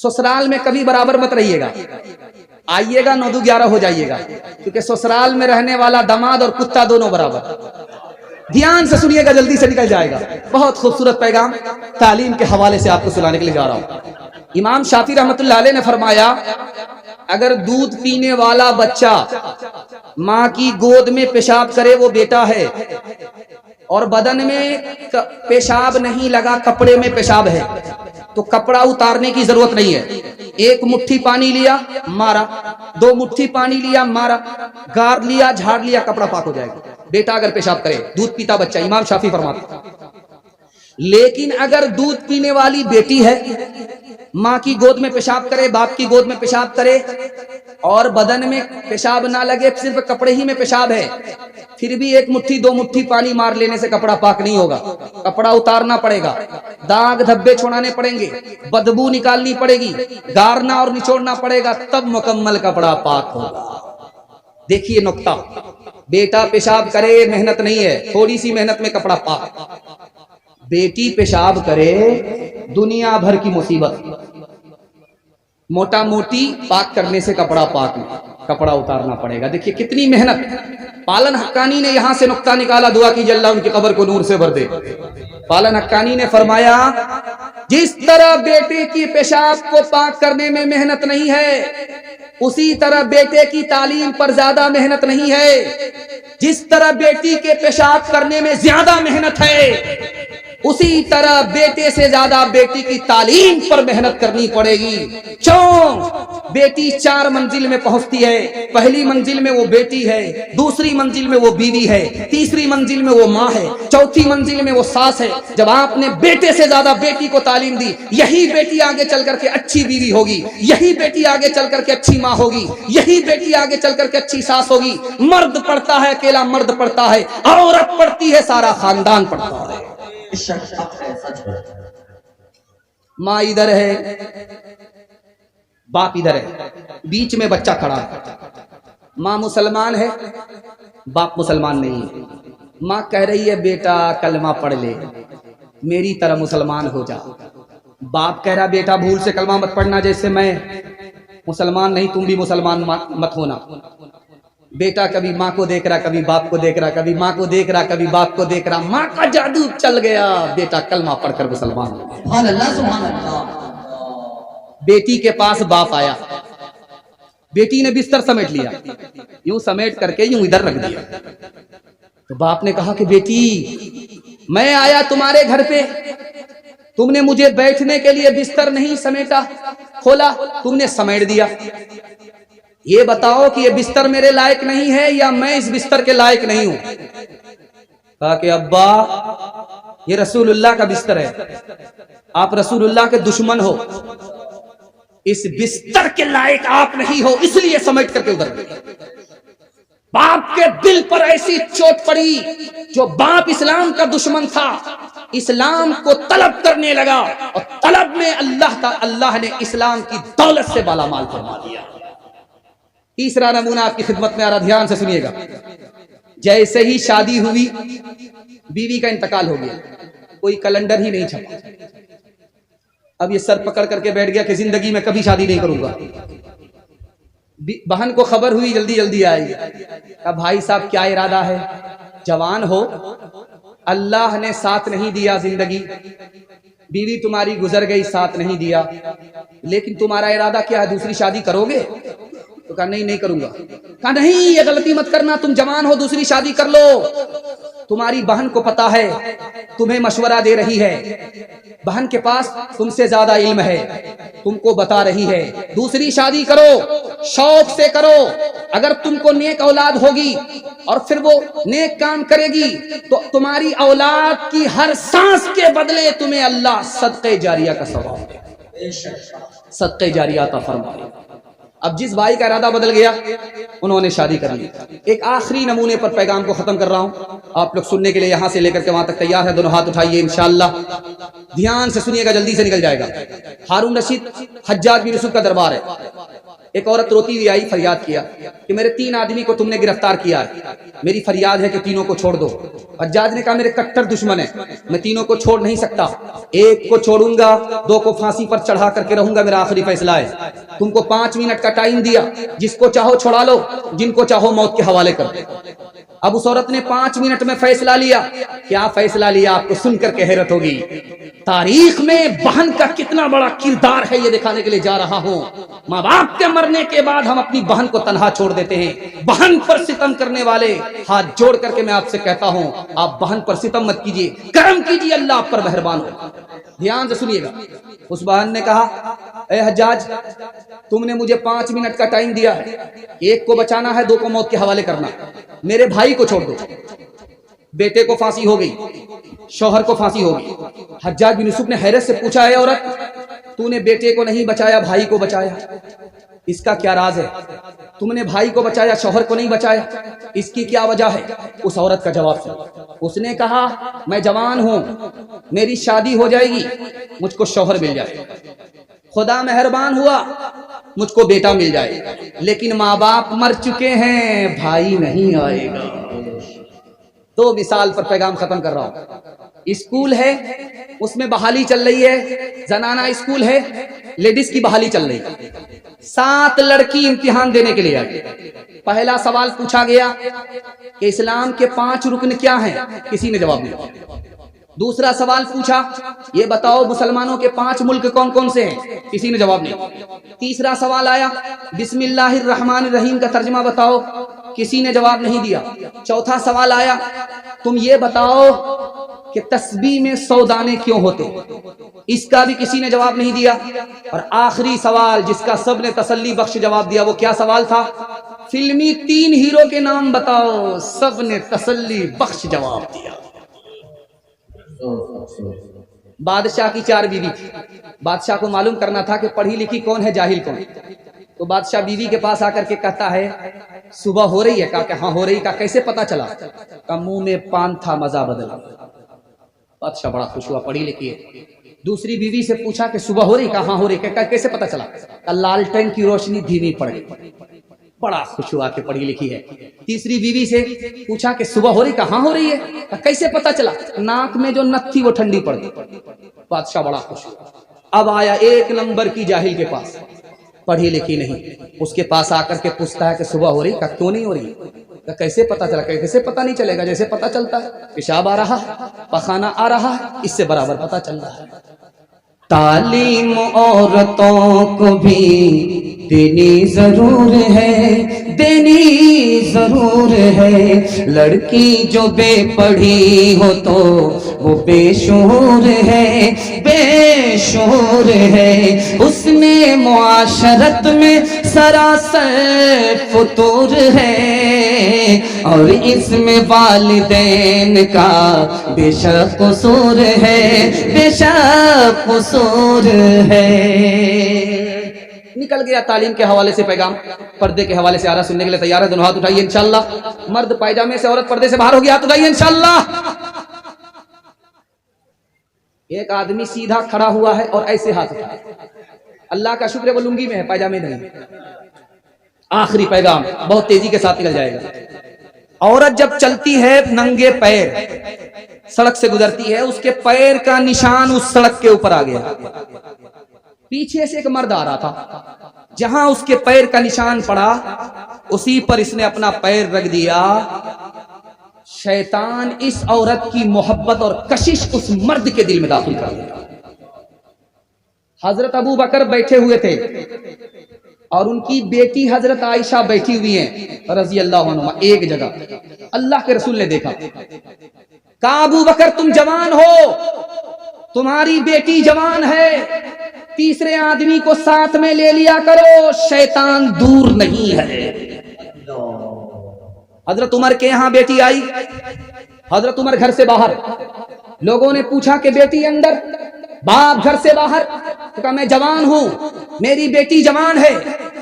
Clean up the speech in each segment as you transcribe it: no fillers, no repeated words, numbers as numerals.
ससुराल में कभी बराबर मत रहिएगा, आइएगा 9-11 हो जाइएगा, क्योंकि ससुराल में रहने वाला दामाद और कुत्ता दोनों बराबर। ध्यान से सुनिएगा, जल्दी से निकल जाएगा। बहुत खूबसूरत पैगाम तालीम के हवाले से आपको सुनाने के लिए जा रहा हूं। इमाम शाफी रहमतुल्लाह अलैह ने फरमाया, अगर दूध पीने वाला बच्चा माँ की गोद में पेशाब करे वो बेटा है, और बदन में पेशाब नहीं लगा, कपड़े में पेशाब है, तो कपड़ा उतारने की जरूरत नहीं है। एक मुट्ठी पानी लिया मारा, 2 मुट्ठी पानी लिया मारा, गार लिया झाड़ लिया, कपड़ा पाक हो जाएगा। बेटा अगर पेशाब करे, दूध पीता बच्चा, इमाम शाफी फरमाते। लेकिन अगर दूध पीने वाली बेटी है, माँ की गोद में पेशाब करे, बाप की गोद में पेशाब करे, और बदन में पेशाब ना लगे, सिर्फ कपड़े ही में पेशाब है, फिर भी 1 मुट्ठी 2 मुट्ठी पानी मार लेने से कपड़ा पाक नहीं होगा। कपड़ा उतारना पड़ेगा, दाग धब्बे छुड़ाने पड़ेंगे, बदबू निकालनी पड़ेगी, गारना और निचोड़ना पड़ेगा, तब मुकम्मल कपड़ा पाक होगा। देखिए नुक्ता, बेटा पेशाब करे मेहनत नहीं है, थोड़ी सी मेहनत में कपड़ा पाक। बेटी पेशाब करे दुनिया भर की मुसीबत, मोटा मोटी पाक करने से कपड़ा पाक नहीं, कपड़ा उतारना पड़ेगा। देखिए कितनी मेहनत। पालन हक्कानी ने यहां से नुक्ता निकाला, दुआ कीजिए अल्लाह उनकी कब्र को नूर से भर दे। पालन हक्कानी ने फरमाया, जिस तरह बेटे की पेशाब को पाक करने में मेहनत नहीं है, उसी तरह बेटे की तालीम पर ज्यादा मेहनत नहीं है। जिस तरह बेटी के पेशाब करने में ज्यादा मेहनत है, उसी तरह बेटे से ज्यादा बेटी की तालीम पर मेहनत करनी पड़ेगी। क्यों? बेटी 4 मंजिल में पहुंचती है। पहली मंजिल में वो बेटी है, दूसरी मंजिल में वो बीवी है, तीसरी मंजिल में वो माँ है, चौथी मंजिल में वो सास है। जब आपने बेटे से ज्यादा बेटी को तालीम दी, यही बेटी आगे चल करके अच्छी बीवी होगी, यही बेटी आगे चल करके अच्छी माँ होगी, यही बेटी आगे चल करके अच्छी सास होगी। मर्द पढ़ता है, अकेला मर्द पढ़ता है, औरत पढ़ती है, सारा खानदान पढ़ता है। माँ इधर है, बाप इधर है, बीच में बच्चा खड़ा है। माँ मुसलमान है, बाप मुसलमान नहीं है। माँ कह रही है बेटा कलमा पढ़ ले, मेरी तरह मुसलमान हो जा। बाप कह रहा बेटा भूल से कलमा मत पढ़ना, जैसे मैं मुसलमान नहीं तुम भी मुसलमान मत होना। बेटा कभी माँ को देख रहा, कभी बाप को देख रहा, कभी माँ को देख रहा, कभी बाप को देख रहा। माँ का जादू चल गया, बेटा कलमा पढ़कर मुसलमान हो गया। सुभान अल्लाह, सुभान अल्लाह। बेटी के पास बाप आया, बेटी ने बिस्तर समेट लिया, यूं समेट करके यूं इधर रख दिया। तो बाप ने कहा कि बेटी मैं आया तुम्हारे घर पे, तुमने मुझे बैठने के लिए बिस्तर नहीं समेटा, खोला, तुमने समेट दिया। ये बताओ कि ये बिस्तर मेरे लायक नहीं है या मैं इस बिस्तर के लायक नहीं हूं? कहा कि अब्बा ये रसूलुल्लाह का बिस्तर है, आप रसूलुल्लाह के दुश्मन हो, इस बिस्तर के लायक आप नहीं हो, इसलिए समेट करके उधर गए। बाप के दिल पर ऐसी चोट पड़ी, जो बाप इस्लाम का दुश्मन था, इस्लाम को तलब करने लगा, और तलब में अल्लाह ने इस्लाम की दौलत से मालामाल फरमा दिया। तीसरा नमूना आपकी खिदमत में आ रहा, ध्यान से सुनिएगा। जैसे ही शादी हुई, बीवी का इंतकाल हो गया, कोई कैलेंडर ही नहीं छपा। अब ये सर पकड़ करके बैठ गया कि जिंदगी में कभी शादी नहीं करूंगा। बहन को खबर हुई, जल्दी जल्दी आई। अब भाई साहब क्या इरादा है? जवान हो, अल्लाह ने साथ नहीं दिया जिंदगी, बीवी तुम्हारी गुजर गई, साथ नहीं दिया, लेकिन तुम्हारा इरादा क्या है, दूसरी शादी करोगे? तो कहा नहीं करूंगा। कहा नहीं, ये गलती मत करना, तुम जवान हो, दूसरी शादी कर लो। तुम्हारी बहन को पता है, तुम्हें मशवरा दे रही है, बहन के पास तुमसे ज्यादा इल्म है, तुमको बता रही है दूसरी शादी करो, शौक से करो। अगर तुमको नेक औलाद होगी और फिर वो नेक काम करेगी, तो तुम्हारी औलाद की हर सांस के बदले तुम्हें अल्लाह सदक़े जारिया का सवाब दे, सदक़े जारिया अता फरमाए। अब जिस भाई का इरादा बदल गया, उन्होंने शादी कर ली। एक आखिरी नमूने पर पैगाम को खत्म कर रहा हूं, आप लोग सुनने के लिए यहां से लेकर के वहां तक तैयार है? दोनों हाथ उठाइए इंशाअल्लाह, ध्यान से सुनिएगा, जल्दी से निकल जाएगा। हारून रशीद हज्जाज बिन यूसुफ का दरबार है, एक औरत रोती हुई आई, फरियाद किया कि मेरे 3 आदमी को तुमने गिरफ्तार किया है, मेरी फरियाद है कि तीनों को छोड़ दो। हज्जाज ने कहा मेरे कट्टर दुश्मन है, मैं तीनों को छोड़ नहीं सकता, एक को छोड़ूंगा, 2 को फांसी पर चढ़ा करके रहूंगा, मेरा आखिरी फैसला है। तुमको 5 मिनट का टाइम दिया, जिसको चाहो छोड़ा लो, जिनको चाहो मौत के हवाले कर दो। अब उस औरत ने 5 मिनट में फैसला लिया। क्या फैसला लिया आपको सुनकर के हैरत होगी। तारीख में बहन का कितना बड़ा किरदार है ये दिखाने के लिए जा रहा हूं। माँ बाप के मरने के बाद हम अपनी बहन को तन्हा छोड़ देते हैं। बहन पर सितम करने वाले, हाथ जोड़ करके मैं आपसे कहता हूं, आप बहन पर सितम मत कीजिए, करम कीजिए, अल्लाह आप पर मेहरबान हो। ध्यान से सुनिएगा। उस बहन ने कहा, ए हज्जाज, तुमने मुझे 5 मिनट का टाइम दिया है, एक को बचाना है, 2 को मौत के हवाले करना, मेरे भाई को छोड़ दो। बेटे को फांसी हो गई, शौहर को फांसी हो गई। हज्जाज बिन यूसुफ ने हैरत से पूछा, है औरत, तूने बेटे को नहीं बचाया, भाई को बचाया, इसका क्या राज है? तुमने भाई को बचाया, शौहर को नहीं बचाया, इसकी क्या वजह है? उस औरत का जवाब था, उसने कहा, मैं जवान हूं, मेरी शादी हो जाएगी, मुझको शौहर मिल जाए, खुदा मेहरबान हुआ मुझको बेटा मिल जाए, लेकिन माँ बाप मर चुके हैं, भाई नहीं आएगा। तो मिसाल पर पैगाम खत्म कर रहा हूं। स्कूल है, उसमें बहाली चल रही है, जनाना स्कूल है, लेडीज की बहाली चल रही है। 7 लड़की इम्तिहान देने के लिए आई। पहला सवाल पूछा गया कि इस्लाम के 5 रुकन क्या हैं? किसी ने जवाब नहीं दिया। दूसरा सवाल पूछा, ये बताओ मुसलमानों के 5 मुल्क कौन कौन से हैं? किसी ने जवाब नहीं। तीसरा सवाल आया, बिस्मिल्लाहिर्रहमानिर्रहीम का तर्जुमा बताओ, किसी ने जवाब नहीं दिया। चौथा सवाल आया, तुम ये बताओ कि तस्बीह में 100 दाने क्यों होते? इसका भी किसी ने जवाब नहीं दिया। और आखिरी सवाल जिसका सबने तसल्ली बख्श जवाब दिया, वो क्या सवाल था? फिल्मी 3 हीरो के नाम बताओ, सबने तसल्ली बख्श जवाब दिया। बादशाह की 4 बीवी थी। बादशाह को मालूम करना था कि पढ़ी लिखी कौन है, जाहिल कौन। तो बादशाह बीवी के पास आकर के कहता है, सुबह हो रही है? कहा कि हाँ हो रही। कहा कैसे पता चला? का मुंह में पान था, मजा बदला। बादशाह बड़ा खुश हुआ, पढ़ी लिखी है। दूसरी बीवी से पूछा कि सुबह हो रही? कहा हाँ हो रही। कहा कैसे पता चला? का लालटेन की रोशनी धीमी पड़ गई। बड़ा खुश हुआ कि पढ़ी लिखी है। तीसरी बीवी से पूछा कि सुबह हो रही? कहा हाँ हो रही है। कैसे पता चला? नाक में जो नथ थी वो ठंडी पड़ गई। बादशाह बड़ा खुश हुआ। अब आया 1 नंबर की जाहिल के पास, पढ़ी लिखी नहीं। उसके पास आकर के पूछता है कि सुबह हो रही? का क्यों नहीं हो रही? का कैसे पता चला? कैसे पता नहीं चलेगा? जैसे पता चलता है, पेशाब आ रहा है, पखाना आ रहा है, इससे बराबर पता चल रहा है। तालीम औरतों को भी देनी जरूर है, देनी जरूर है। लड़की जो बेपढ़ी हो तो वो बेशूर है, बेशूर है। उसमें मुआशरत में सरासर फुतूर है, और इसमें वालिदैन का बेशक कसूर है, बेशक कसूर है। निकल गया तालीम के हवाले से पैगाम। पर्दे के हवाले से आ रहा, सुनने के लिए तैयार है? दोनों हाथ उठाइए इंशाअल्लाह। मर्द पायजामे से, औरत पर्दे से बाहर होगी, हाथ उठाइए इंशाअल्लाह। एक आदमी सीधा खड़ा हुआ है और ऐसे हाथ उठाए। अल्लाह का शुक्र है वो लुंगी में है, पायजामे नहीं। आखिरी पैगाम बहुत तेजी के साथ निकल जाएगा। औरत जब चलती है नंगे पैर सड़क से गुजरती है, उसके पैर का निशान उस सड़क के ऊपर आ गया। पीछे से एक मर्द आ रहा था, जहां उसके पैर का निशान पड़ा उसी पर इसने अपना पैर रख दिया। शैतान इस औरत की मोहब्बत और कशिश उस मर्द के दिल में दाखिल कर दिया। हजरत अबू बकर बैठे हुए थे और उनकी बेटी हजरत आयशा बैठी हुई हैं रजी अल्लाह अन्हुमा एक जगह। अल्लाह के रसूल ने देखा, कहा अबू बकर तुम जवान हो, तुम्हारी बेटी जवान है, तीसरे आदमी को साथ में ले लिया करो, शैतान दूर नहीं है। हजरत उमर के यहां बेटी आई, हजरत उमर घर से बाहर। लोगों ने पूछा कि बेटी अंदर, बाप घर से बाहर। तो कहा मैं जवान हूं, मेरी बेटी जवान है,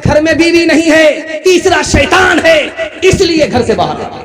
घर में बीवी नहीं है, तीसरा शैतान है, इसलिए घर से बाहर।